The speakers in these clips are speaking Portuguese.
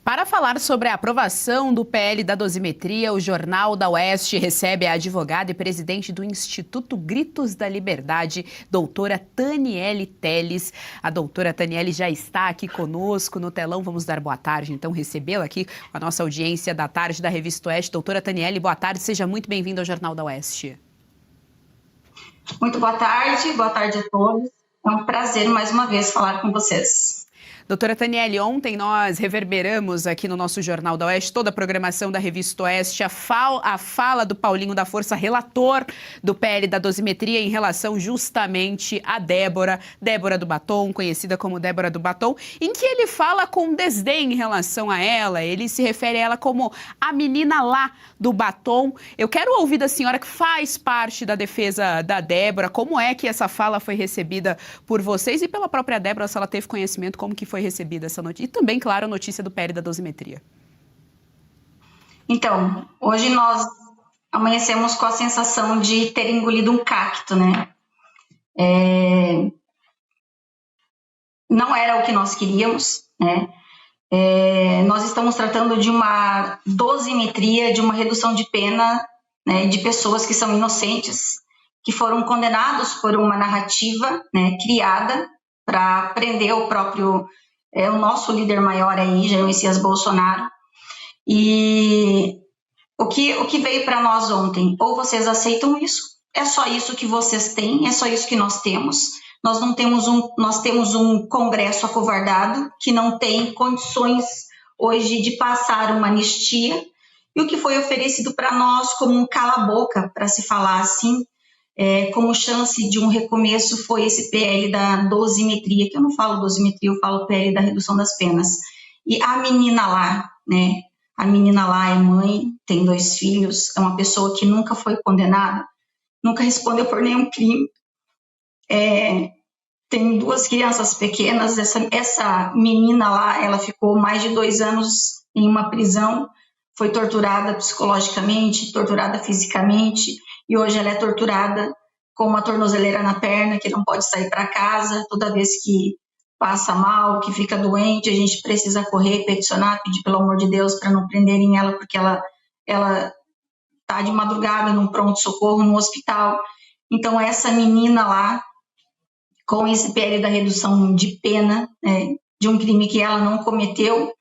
Para falar sobre a aprovação do PL da dosimetria, o Jornal da Oeste recebe a advogada e presidente do Instituto Gritos da Liberdade, doutora Taniele Telles. A doutora Taniele já está aqui conosco no telão. Vamos dar boa tarde, então, recebê-la aqui com a nossa audiência da tarde da Revista Oeste. Doutora Taniele, boa tarde, seja muito bem-vinda ao Jornal da Oeste. Muito boa tarde a todos. É um prazer mais uma vez falar com vocês. Doutora Taniele, ontem nós reverberamos aqui no nosso Jornal da Oeste toda a programação da Revista Oeste, a fala do Paulinho da Força, relator do PL da dosimetria, em relação justamente a Débora do Batom, conhecida como Débora do Batom, em que ele fala com desdém em relação a ela, ele se refere a ela como a menina lá do batom. Eu quero ouvir da senhora, que faz parte da defesa da Débora, como é que essa fala foi recebida por vocês e pela própria Débora, se ela teve conhecimento, como que foi recebida essa notícia, e também, claro, a notícia do PL da dosimetria. Então, hoje nós amanhecemos com a sensação de ter engolido um cacto, né? Não era o que nós queríamos, né? Nós estamos tratando de uma dosimetria, de uma redução de pena, né, de pessoas que são inocentes, que foram condenados por uma narrativa, né, criada para prender o nosso líder maior aí, Jair Messias Bolsonaro. E o que veio para nós ontem? Ou vocês aceitam isso? É só isso que vocês têm? É só isso que nós temos? Nós temos um Congresso acovardado que não tem condições hoje de passar uma anistia, e o que foi oferecido para nós como um cala-boca, para se falar assim, como chance de um recomeço, foi esse PL da dosimetria, que eu não falo dosimetria, eu falo PL da redução das penas. E a menina lá, né? A menina lá é mãe, tem 2 filhos, é uma pessoa que nunca foi condenada, nunca respondeu por nenhum crime. Tem 2 crianças pequenas. Essa menina lá, ela ficou mais de 2 anos em uma prisão, foi torturada psicologicamente, torturada fisicamente, e hoje ela é torturada com uma tornozeleira na perna, que não pode sair para casa. Toda vez que passa mal, que fica doente, a gente precisa correr, peticionar, pedir pelo amor de Deus para não prenderem ela, porque ela está de madrugada num pronto-socorro, no hospital. Então, essa menina lá, com esse PL da redução de pena, né, de um crime que ela não cometeu,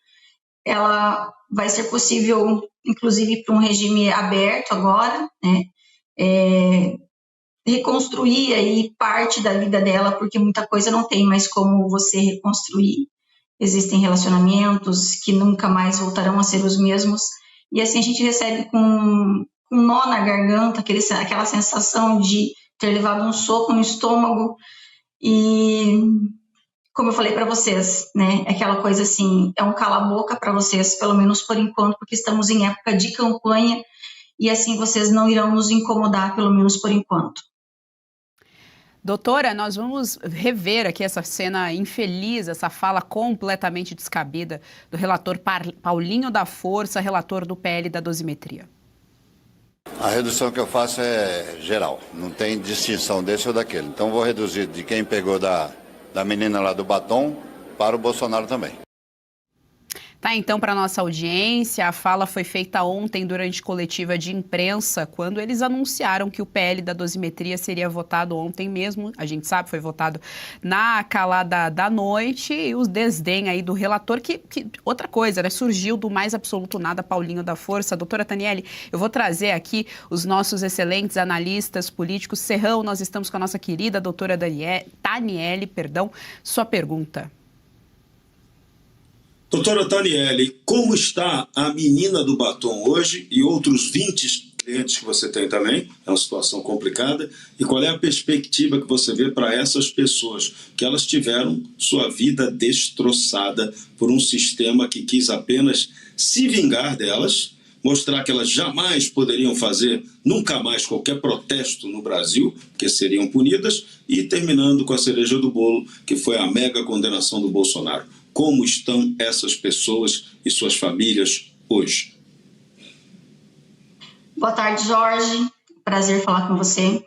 ela vai ser possível, inclusive, para um regime aberto agora, né, reconstruir aí parte da vida dela, porque muita coisa não tem mais como você reconstruir. Existem relacionamentos que nunca mais voltarão a ser os mesmos, e assim a gente recebe com um nó na garganta, aquela sensação de ter levado um soco no estômago. E, como eu falei para vocês, né, aquela coisa assim, é um cala-boca para vocês, pelo menos por enquanto, porque estamos em época de campanha, e assim vocês não irão nos incomodar, pelo menos por enquanto. Doutora, nós vamos rever aqui essa cena infeliz, essa fala completamente descabida do relator Paulinho da Força, relator do PL da dosimetria. A redução que eu faço é geral, não tem distinção desse ou daquele. Então vou reduzir de quem pegou da menina lá do batom para o Bolsonaro também. Tá, então, para nossa audiência, a fala foi feita ontem durante coletiva de imprensa, quando eles anunciaram que o PL da dosimetria seria votado ontem mesmo. A gente sabe, foi votado na calada da noite, e o desdém aí do relator, que outra coisa, né, surgiu do mais absoluto nada, Paulinho da Força. Doutora Taniele, eu vou trazer aqui os nossos excelentes analistas políticos. Serrão, nós estamos com a nossa querida doutora Taniele, sua pergunta. Doutora Taniele, como está a menina do batom hoje e outros 20 clientes que você tem também? É uma situação complicada. E qual é a perspectiva que você vê para essas pessoas, que elas tiveram sua vida destroçada por um sistema que quis apenas se vingar delas, mostrar que elas jamais poderiam fazer nunca mais qualquer protesto no Brasil, porque seriam punidas, e terminando com a cereja do bolo, que foi a mega condenação do Bolsonaro. Como estão essas pessoas e suas famílias hoje? Boa tarde, Jorge. Prazer falar com você.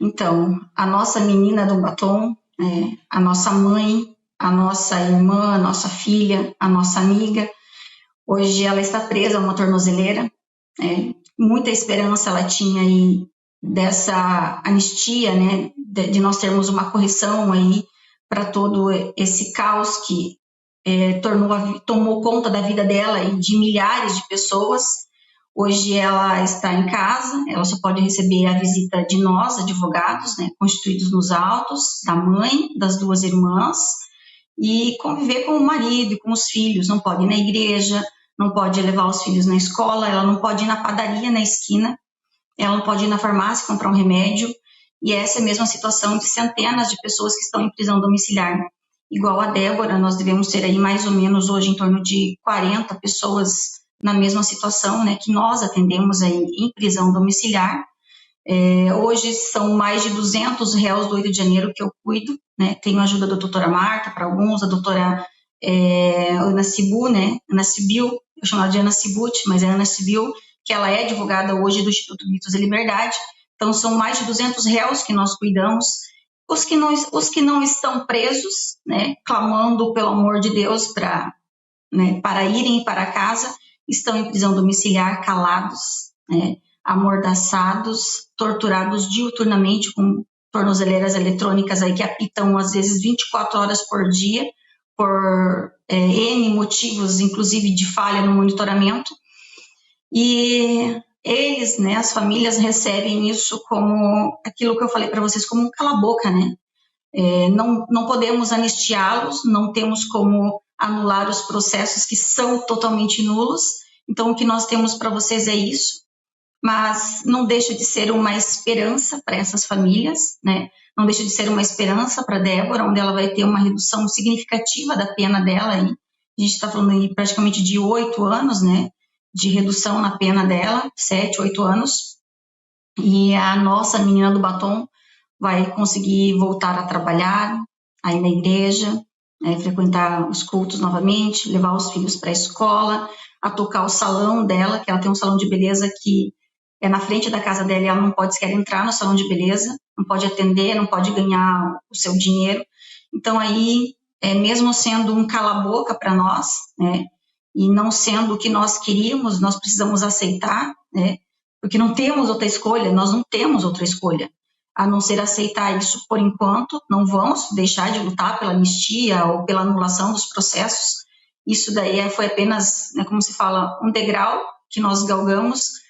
Então, a nossa menina do batom, a nossa mãe, a nossa irmã, a nossa filha, a nossa amiga, Hoje ela está presa a uma tornozeleira, né? Muita esperança ela tinha aí dessa anistia, né? De nós termos uma correção aí para todo esse caos que tomou conta da vida dela e de milhares de pessoas. Hoje ela está em casa, ela só pode receber a visita de nós, advogados, né, constituídos nos autos, da mãe, das 2 irmãs, e conviver com o marido e com os filhos. Não pode ir na igreja, não pode levar os filhos na escola, ela não pode ir na padaria na esquina, ela não pode ir na farmácia comprar um remédio, e essa é a mesma situação de centenas de pessoas que estão em prisão domiciliar. Igual a Débora, nós devemos ter aí mais ou menos hoje em torno de 40 pessoas na mesma situação, né, que nós atendemos aí em prisão domiciliar. Hoje são mais de 200 réus do 8 de janeiro que eu cuido, né, tenho a ajuda da doutora Marta para alguns, a doutora Ana Cibu, né, Ana Cibil, eu chamo ela de Ana Cibut, mas é Ana Cibil, que ela é advogada hoje do Instituto Mitos e Liberdade. Então são mais de 200 réus que nós cuidamos, os que não estão presos, né, clamando pelo amor de Deus para irem para casa, estão em prisão domiciliar, calados, né, amordaçados, torturados diuturnamente com tornozeleiras eletrônicas aí que apitam às vezes 24 horas por dia, por N motivos, inclusive de falha no monitoramento. E eles, né, as famílias recebem isso como aquilo que eu falei para vocês, como um cala-boca, né? Não podemos anistiá-los, não temos como anular os processos que são totalmente nulos. Então, o que nós temos para vocês é isso, mas não deixa de ser uma esperança para essas famílias, né? Não deixa de ser uma esperança para Débora, onde ela vai ter uma redução significativa da pena dela. Aí. A gente está falando aí praticamente de 8 anos, né? De redução na pena dela, 7, 8 anos. E a nossa menina do batom vai conseguir voltar a trabalhar aí na igreja, frequentar os cultos novamente, levar os filhos para a escola, a tocar o salão dela, que ela tem um salão de beleza que é na frente da casa dela e ela não pode sequer entrar no salão de beleza, não pode atender, não pode ganhar o seu dinheiro. Então aí, mesmo sendo um cala-boca para nós, né, e não sendo o que nós queríamos, nós precisamos aceitar, né, porque não temos outra escolha, nós não temos outra escolha, a não ser aceitar isso por enquanto. Não vamos deixar de lutar pela anistia ou pela anulação dos processos. Isso daí foi apenas, né, como se fala, um degrau que nós galgamos,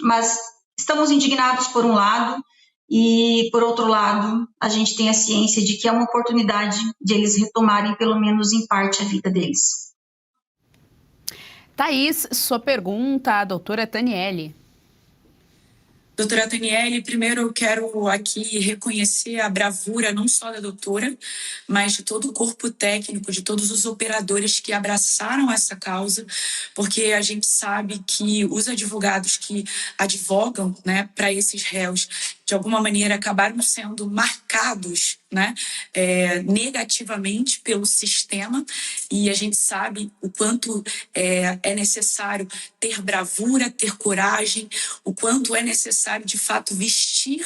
mas estamos indignados por um lado e, por outro lado, a gente tem a ciência de que é uma oportunidade de eles retomarem, pelo menos em parte, a vida deles. Thaís, sua pergunta à doutora Taniele. Doutora Taniele, primeiro eu quero aqui reconhecer a bravura não só da doutora, mas de todo o corpo técnico, de todos os operadores que abraçaram essa causa, porque a gente sabe que os advogados que advogam, né, para esses réus, de alguma maneira acabaram sendo marcados, né, negativamente pelo sistema, e a gente sabe o quanto é necessário ter bravura, ter coragem, o quanto é necessário, de fato, vestir,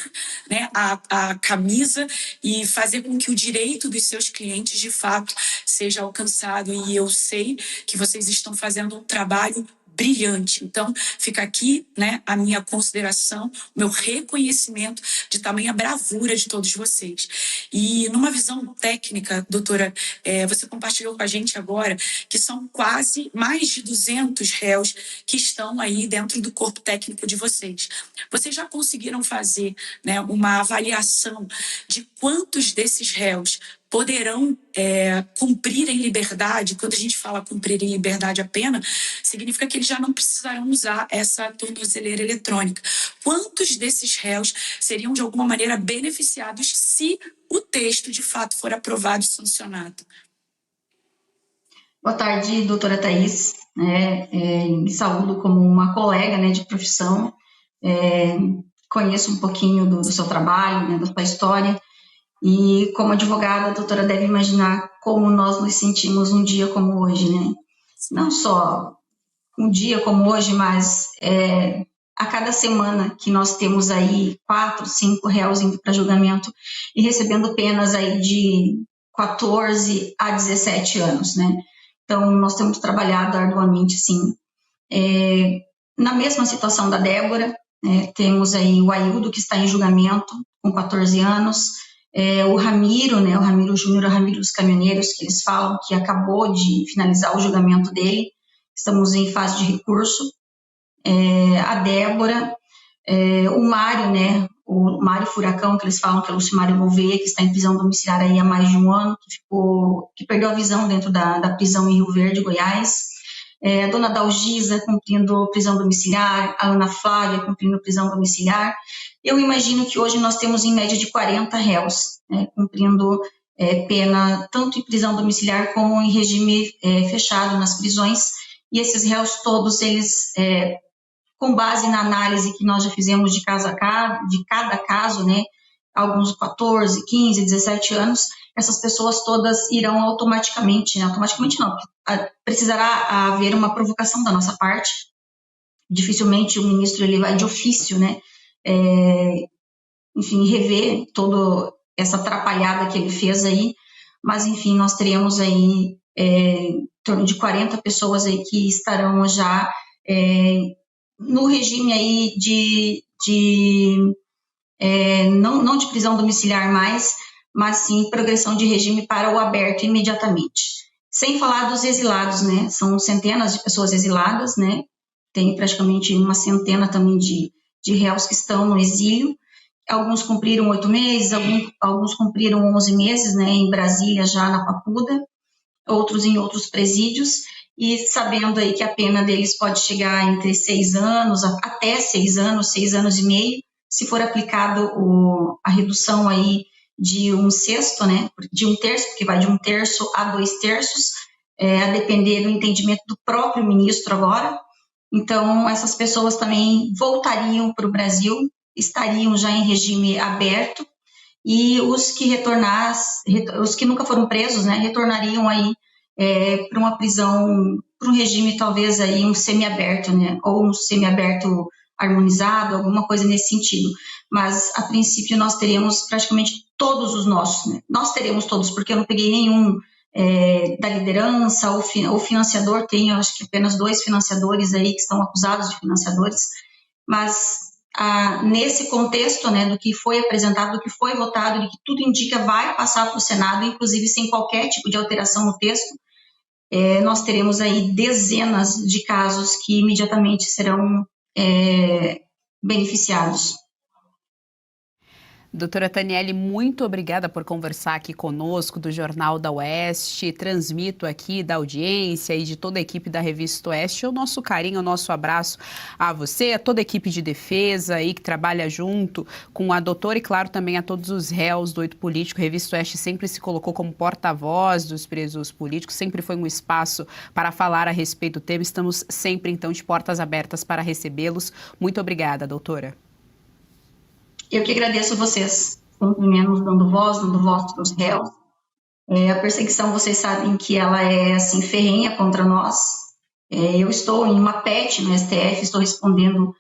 né, a camisa e fazer com que o direito dos seus clientes, de fato, seja alcançado. E eu sei que vocês estão fazendo um trabalho brilhante. Então, fica aqui, né, a minha consideração, o meu reconhecimento de tamanha bravura de todos vocês. E numa visão técnica, doutora, você compartilhou com a gente agora que são quase mais de 200 réus que estão aí dentro do corpo técnico de vocês. Vocês já conseguiram fazer, né, uma avaliação de quantos desses réus poderão cumprir em liberdade? Quando a gente fala cumprir em liberdade a pena, significa que eles já não precisarão usar essa tornozeleira eletrônica. Quantos desses réus seriam, de alguma maneira, beneficiados se o texto, de fato, for aprovado e sancionado? Boa tarde, doutora Thaís. Me saúdo como uma colega, né, de profissão. Conheço um pouquinho do seu trabalho, né, da sua história. E como advogada, a doutora deve imaginar como nós nos sentimos um dia como hoje, né? Não só um dia como hoje, mas a cada semana que nós temos aí 4, 5 réus indo para julgamento e recebendo penas aí de 14 a 17 anos, né? Então, nós temos trabalhado arduamente, sim. Na mesma situação da Débora, temos aí o Aildo, que está em julgamento, com 14 anos, o Ramiro, o Ramiro Júnior, o Ramiro dos Caminhoneiros, que eles falam que acabou de finalizar o julgamento dele, estamos em fase de recurso, a Débora, o Mário, o Mário Furacão, que eles falam que é o Lucimário Gouveia, que está em prisão domiciliar aí há mais de um ano, que perdeu a visão dentro da prisão em Rio Verde, Goiás, a dona Dalgisa cumprindo prisão domiciliar, a Ana Flávia cumprindo prisão domiciliar. Eu imagino que hoje nós temos em média de 40 réus, cumprindo pena tanto em prisão domiciliar como em regime fechado nas prisões, e esses réus todos, eles, com base na análise que nós já fizemos de caso a caso, de cada caso, alguns 14, 15, 17 anos, essas pessoas todas irão automaticamente não, precisará haver uma provocação da nossa parte, dificilmente o ministro ele vai de ofício, enfim, rever toda essa atrapalhada que ele fez aí, mas enfim, nós teremos aí em torno de 40 pessoas aí que estarão já no regime aí não de prisão domiciliar mais, mas sim progressão de regime para o aberto imediatamente. Sem falar dos exilados, são centenas de pessoas exiladas, tem praticamente uma centena também de réus que estão no exílio, alguns cumpriram 8 meses, alguns cumpriram 11 meses, em Brasília, já na Papuda, outros em outros presídios, e sabendo aí que a pena deles pode chegar entre 6 anos, até 6 anos, 6 anos e meio, se for aplicado a redução aí de 1/6, de 1/3, porque vai de 1/3 a 2/3, a depender do entendimento do próprio ministro agora. Então, essas pessoas também voltariam para o Brasil, estariam já em regime aberto, e os que nunca foram presos, retornariam aí para uma prisão, para um regime talvez aí um semiaberto, ou um semiaberto harmonizado, alguma coisa nesse sentido. Mas, a princípio, nós teríamos praticamente todos os nossos, nós teremos todos, porque eu não peguei nenhum da liderança, o financiador, tem, eu acho que apenas 2 financiadores aí que estão acusados de financiadores, mas nesse contexto, do que foi apresentado, do que foi votado, de que tudo indica vai passar para o Senado, inclusive sem qualquer tipo de alteração no texto, nós teremos aí dezenas de casos que imediatamente serão beneficiados. Doutora Taniele, muito obrigada por conversar aqui conosco do Jornal da Oeste. Transmito aqui da audiência e de toda a equipe da Revista Oeste o nosso carinho, o nosso abraço a você, a toda a equipe de defesa aí que trabalha junto com a doutora e, claro, também a todos os réus do 8 Político. A Revista Oeste sempre se colocou como porta-voz dos presos políticos, sempre foi um espaço para falar a respeito do tema. Estamos sempre, então, de portas abertas para recebê-los. Muito obrigada, doutora. Eu que agradeço vocês, cumprimentos, dando voz para os réus. A perseguição, vocês sabem que ela é, assim, ferrenha contra nós. Eu estou em uma PET no STF, estou respondendo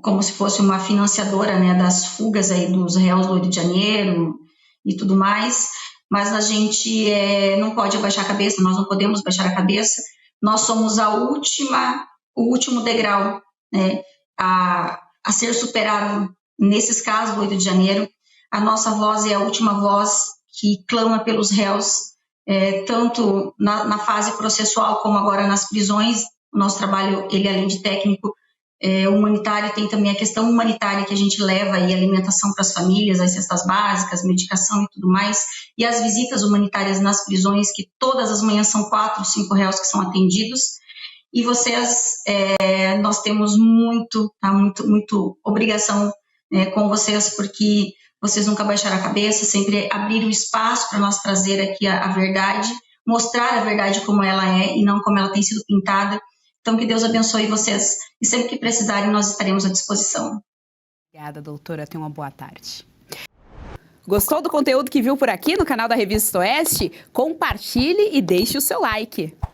como se fosse uma financiadora, das fugas aí dos réus do Rio de Janeiro e tudo mais, mas a gente não pode abaixar a cabeça, nós não podemos baixar a cabeça, nós somos o último degrau, a ser superado. Nesses casos do 8 de janeiro, a nossa voz é a última voz que clama pelos réus, tanto na fase processual como agora nas prisões. O nosso trabalho, ele além de técnico, humanitário, tem também a questão humanitária que a gente leva aí, alimentação para as famílias, as cestas básicas, medicação e tudo mais, e as visitas humanitárias nas prisões, que todas as manhãs são 4, 5 réus que são atendidos. E vocês, nós temos muito obrigação com vocês, porque vocês nunca baixaram a cabeça, sempre abriram espaço para nós trazer aqui a verdade, mostrar a verdade como ela é e não como ela tem sido pintada. Então, que Deus abençoe vocês e sempre que precisarem, nós estaremos à disposição. Obrigada, doutora. Tenha uma boa tarde. Gostou do conteúdo que viu por aqui no canal da Revista Oeste? Compartilhe e deixe o seu like.